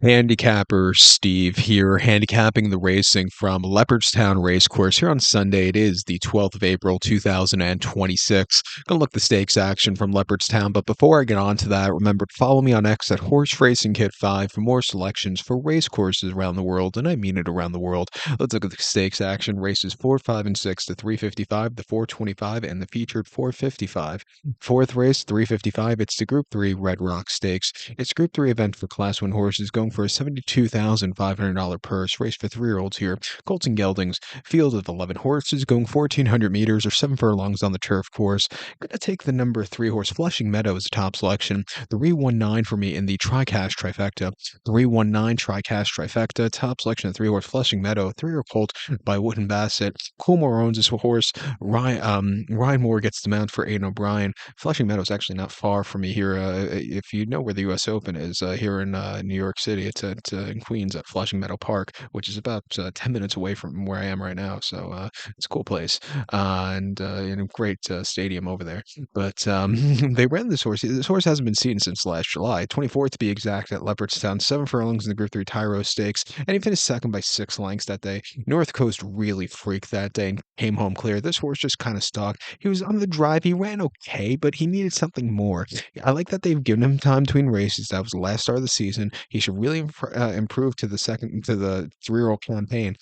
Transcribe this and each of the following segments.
Handicapper Steve here, handicapping the racing from Leopardstown Racecourse here on Sunday. It is the 12th of April, 2026. Gonna look the stakes action from Leopardstown, but before I get on to that, remember to follow me on X at Horse Racing Kit 5 for more selections for racecourses around the world, and I mean it around the world. Let's look at the stakes action. Races 4, 5, and 6, the 355, the 425, and the featured 455. Fourth race, 355. It's the Group 3 Red Rock Stakes. It's a Group 3 event for Class 1 horses going for a $72,500 purse. Race for 3-year-olds here. Colts and Geldings. Field of 11 horses going 1,400 meters or 7 furlongs on the turf course. Gonna take the number 3 horse Flushing Meadow as a top selection. 319 for me in the Tri-Cash trifecta. 319 Tri-Cash trifecta. Top selection of 3 horse Flushing Meadow. 3-year Colt by Wooden Bassett. Coolmore owns this horse. Ryan Moore gets the mount for Aidan O'Brien. Flushing Meadow is actually not far from me here. If you know where the U.S. Open is, here in New York City, it's at in Queens at Flushing Meadow Park, which is about 10 minutes away from where I am right now. So it's a cool place and a great stadium over there. But they ran this horse. This horse hasn't been seen since last July, 24th to be exact, at Leopardstown. 7 furlongs in the Group 3 Tyro Stakes, and he finished second by 6 lengths that day. North Coast really freaked that day and came home clear. This horse just kind of stalked. He was on the drive. He ran okay, but he needed something more. I like that they've given him time between races. That was the last start of the season. He should really improve to the 3-year-old campaign.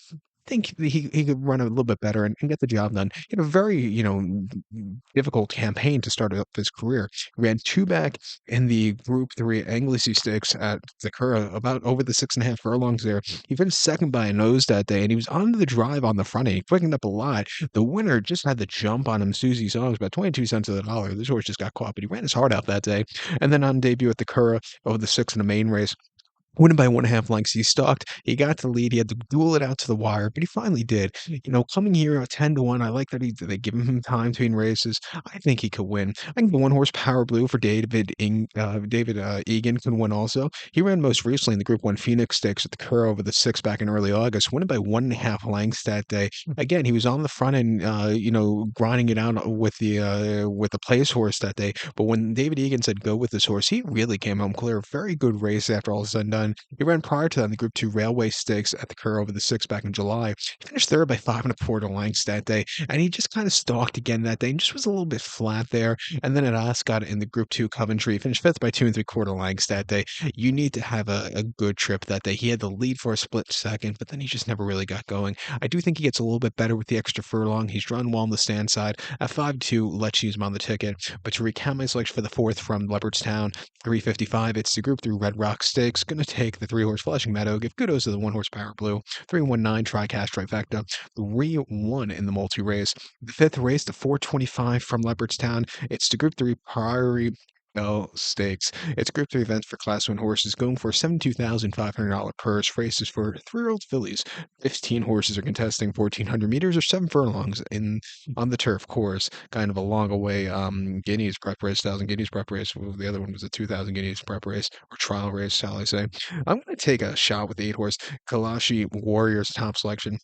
Think he could run a little bit better and get the job done. He had a very, difficult campaign to start up his career. He ran 2 back in the Group 3 Anglesey Stakes at the Curragh, about over the 6.5 furlongs there. He finished second by a nose that day, and he was on the drive on the front end. He quickened up a lot. The winner just had the jump on him. Susie Songs, about 22 cents of the dollar. This horse just got caught, but he ran his heart out that day. And then on debut at the Curragh over the 6 in the main race, winning by 1.5 lengths. He stalked. He got to lead. He had to duel it out to the wire, but he finally did. Coming here at 10-1, I like that they give him time between races. I think he could win. I think the 1 horse Power Blue for David Egan can win also. He ran most recently in the Group 1 Phoenix Stakes at the Curragh over the 6 back in early August, winning by 1.5 lengths that day. Again, he was on the front end, grinding it out with the place horse that day. But when David Egan said go with this horse, he really came home clear. Very good race after all is said and done. He ran prior to that in the Group 2 Railway Stakes at the Curragh over the 6 back in July. He finished third by 5.25 lengths that day, and he just kind of stalked again that day and just was a little bit flat there. And then at Ascot in the Group 2 Coventry, he finished fifth by 2.75 lengths that day. You need to have a good trip that day. He had the lead for a split second, but then he just never really got going. I do think he gets a little bit better with the extra furlong. He's drawn well on the stand side. At 5-2, let's use him on the ticket. But to recount my selection for the 4th from Leopardstown, 355, it's the Group 3 Red Rock Stakes. Going to take the 3-horse Flushing Meadow. Give kudos to the 1-horse Power Blue. 319 Tri-Cash Trifecta. 3-1 in the multi-race. The 5th race, the 425 from Leopardstown. It's the Group 3 Priory Belle Stakes. It's a Group 3 event for Class 1 horses going for a $72,500 purse. Races for 3-year-old fillies. 15 horses are contesting 1,400 meters or 7 furlongs on the turf course. Kind of a long away Guineas prep race, 1,000 Guineas prep race. The other one was a 2,000 Guineas prep race or trial race, shall I say. I'm going to take a shot with the 8-horse Kalashi Warriors top selection.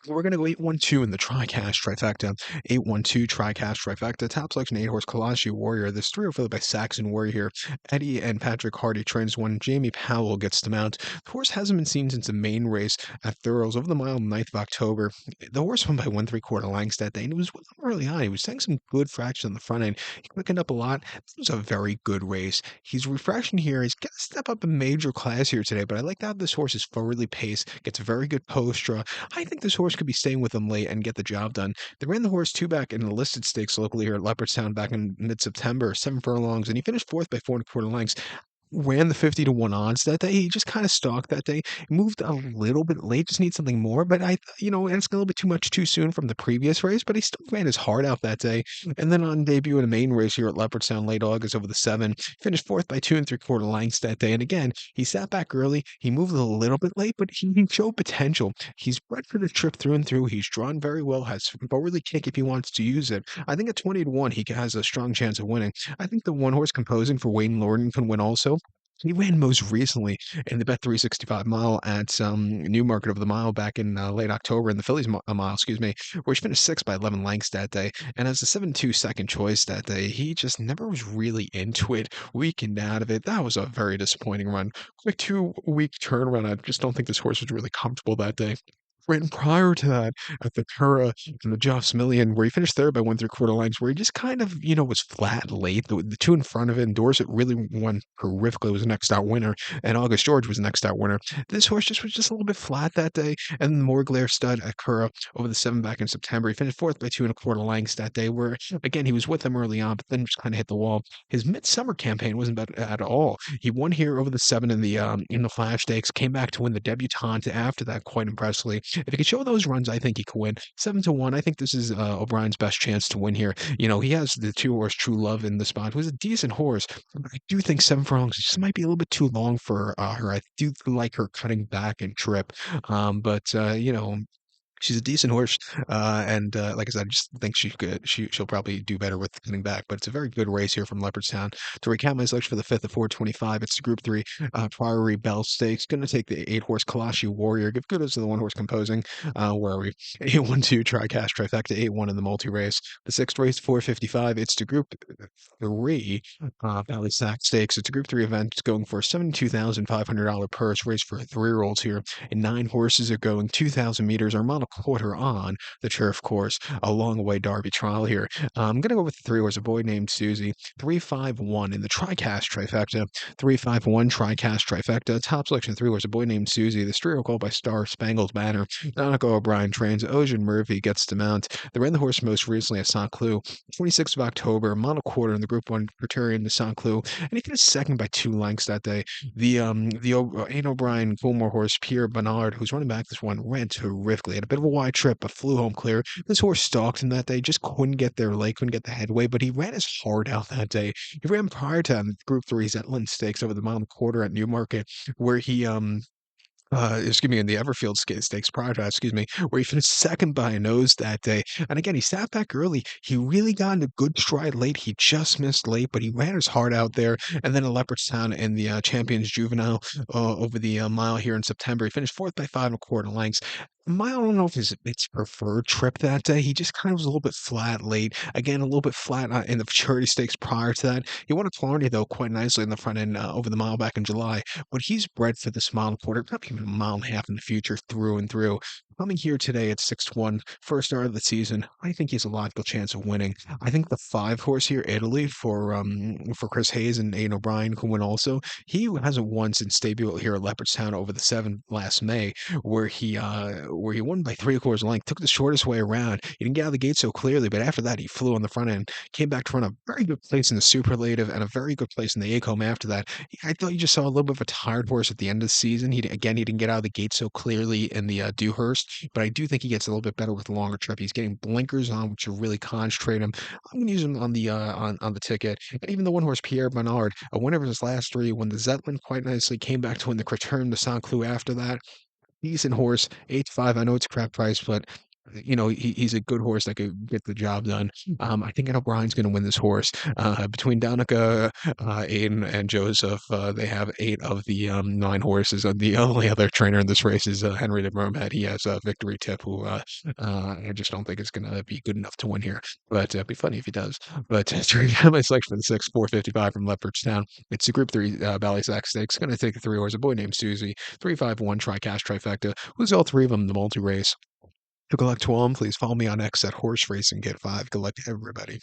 We're going to go 8-1-2 in the Tri-Cash trifecta. 8-1-2 Tri-Cash trifecta. Top selection 8-horse Kalashi Warrior. There's 3 followed by Saxon Warrior here. Eddie and Patrick Hardy trains one. Jamie Powell gets the mount. The horse hasn't been seen since the main race at Thurles over the mile on the 9th of October. The horse won by 1.75 lengths that day, and it was early on. He was setting some good fraction on the front end. He quickened up a lot. This was a very good race. He's refreshing here. He's got to step up a major class here today, but I like that this horse is forwardly paced, gets very good post draw. I think this horse could be staying with them late and get the job done. They ran the horse 2 back in the listed stakes locally here at Leopardstown back in mid-September, 7 furlongs, and he finished 4th by 4.25 lengths. Ran the 50-1 odds that day. He just kind of stalked that day. Moved a little bit late. Just need something more. But and it's a little bit too much too soon from the previous race. But he still ran his heart out that day. And then on debut in a main race here at Leopardstown late August over the 7, finished 4th by 2.75 lengths that day. And again, he sat back early. He moved a little bit late, but he showed potential. He's bred for the trip through and through. He's drawn very well. Has forwardly kick if he wants to use it. I think at 20-1, he has a strong chance of winning. I think the 1-horse Composing for Wayne Lorden can win also. He ran most recently in the Bet365 mile at Newmarket over the mile back in late October in the Phillies mile, excuse me, where he finished sixth by 11 lengths that day. And as a 7-2 second choice that day, he just never was really into it, weakened out of it. That was a very disappointing run. Quick 2 week turnaround. I just don't think this horse was really comfortable that day. Ran prior to that at the Cura and the Joffs Million, where he finished third by 1 3/4 lengths, where he just kind of, was flat late. The two in front of it, and Dorset really won horrifically, was the next out winner, and August George was the next out winner. This horse just was just a little bit flat that day. And the Morglare stud at Cura over the seven back in September, he finished fourth by 2 1/4 lengths that day, where again he was with them early on, but then just kind of hit the wall. His midsummer campaign wasn't bad at all. He won here over the seven in the Flash Stakes, came back to win the debutante after that quite impressively. If he could show those runs, I think he could win. 7-1. I think this is O'Brien's best chance to win here. He has the two horse True Love in the spot, who's a decent horse. But I do think 7 furlongs just might be a little bit too long for her. I do like her cutting back and trip. But she's a decent horse, and like I said, I just think she'll probably do better with coming back. But it's a very good race here from Leopardstown. To recap my selection for the fifth of 425, it's the Group 3 Priory Belle Stakes. Going to take the 8 horse Kalashi Warrior. Give kudos to the 1 horse Composing. Where are we? 8-1-2 Tricast Trifecta 8-1 in the multi race. The sixth race 455. It's the Group 3 Ballysax Stakes. It's a Group 3 event. It's going for a $72,500 purse race for 3-year-olds here, and 9 horses are going 2,000 meters or mile quarter on the turf course, a long away Derby trial here. I'm going to go with the 3 horse, a boy named Susie, 351 in the Tricast Trifecta, 351 Tricast Trifecta, top selection 3 horse, a boy named Susie, the trio called by Star Spangled Banner, Donegal O'Brien trains, Ocean Murphy gets to mount. They ran the horse most recently at St. Cloud, 26th of October, mile quarter in the Group 1 Priory in the St. Cloud, and he finished second by 2 lengths that day. The Ian O'Brien Coolmore horse, Pierre Bernard, who's running back this one, ran terrifically. Had a bit of a wide trip, but flew home clear. This horse stalked him that day, just couldn't get their leg, couldn't get the headway, but he ran his heart out that day. He ran prior to Group 3 Zetland Stakes over the mile and a quarter at Newmarket, where he excuse me, in the Everfield Stakes prior to that, excuse me, where he finished second by a nose that day. And again, he sat back early. He really got in a good stride late. He just missed late, but he ran his heart out there. And then in Leopardstown in the Champions Juvenile over the mile here in September, he finished fourth by 5 1/4 lengths. Mile, I don't know if it's preferred trip that day. He just kind of was a little bit flat late. Again, a little bit flat in the Charity Stakes prior to that. He won a Florida though quite nicely in the front end over the mile back in July. But he's bred for this mile and a quarter, probably even a mile and a half in the future through and through. Coming here today at 6-1, first start of the season, I think he has a logical chance of winning. I think the 5 horse here, Italy, for Chris Hayes and Aidan O'Brien, can win also. He hasn't won since debut here at Leopardstown over the 7 last May, where he won by 3/4 length, took the shortest way around. He didn't get out of the gate so clearly, but after that, he flew on the front end, came back to run a very good place in the superlative and a very good place in the ACOM after that. I thought you just saw a little bit of a tired horse at the end of the season. He didn't get out of the gate so clearly in the Dewhurst, but I do think he gets a little bit better with the longer trip. He's getting blinkers on, which will really concentrate him. I'm going to use him on the on the ticket. And even the 1 horse Pierre Bernard, a winner of his last 3, won the Zetland quite nicely, came back to win the Criterium de Saint Cloud after that. Decent horse, 8-5. I know it's a crap price, but he's a good horse that could get the job done. I think O'Brien's going to win this horse. Between Donica, Aiden, and Joseph, they have 8 of the 9 horses. The only other trainer in this race is Henry de Mermet. He has a victory tip, who I just don't think is going to be good enough to win here. But it'd be funny if he does. But to recap my selection for the 6, 455 from Leopardstown, it's the Group 3 Ballysax Stakes. Going to take the 3 horse, a boy named Susie, 351 Tricast Trifecta. Who's all 3 of them in the multi race? To collect 12, please follow me on X at Horse Racing Get 5. Good luck to everybody.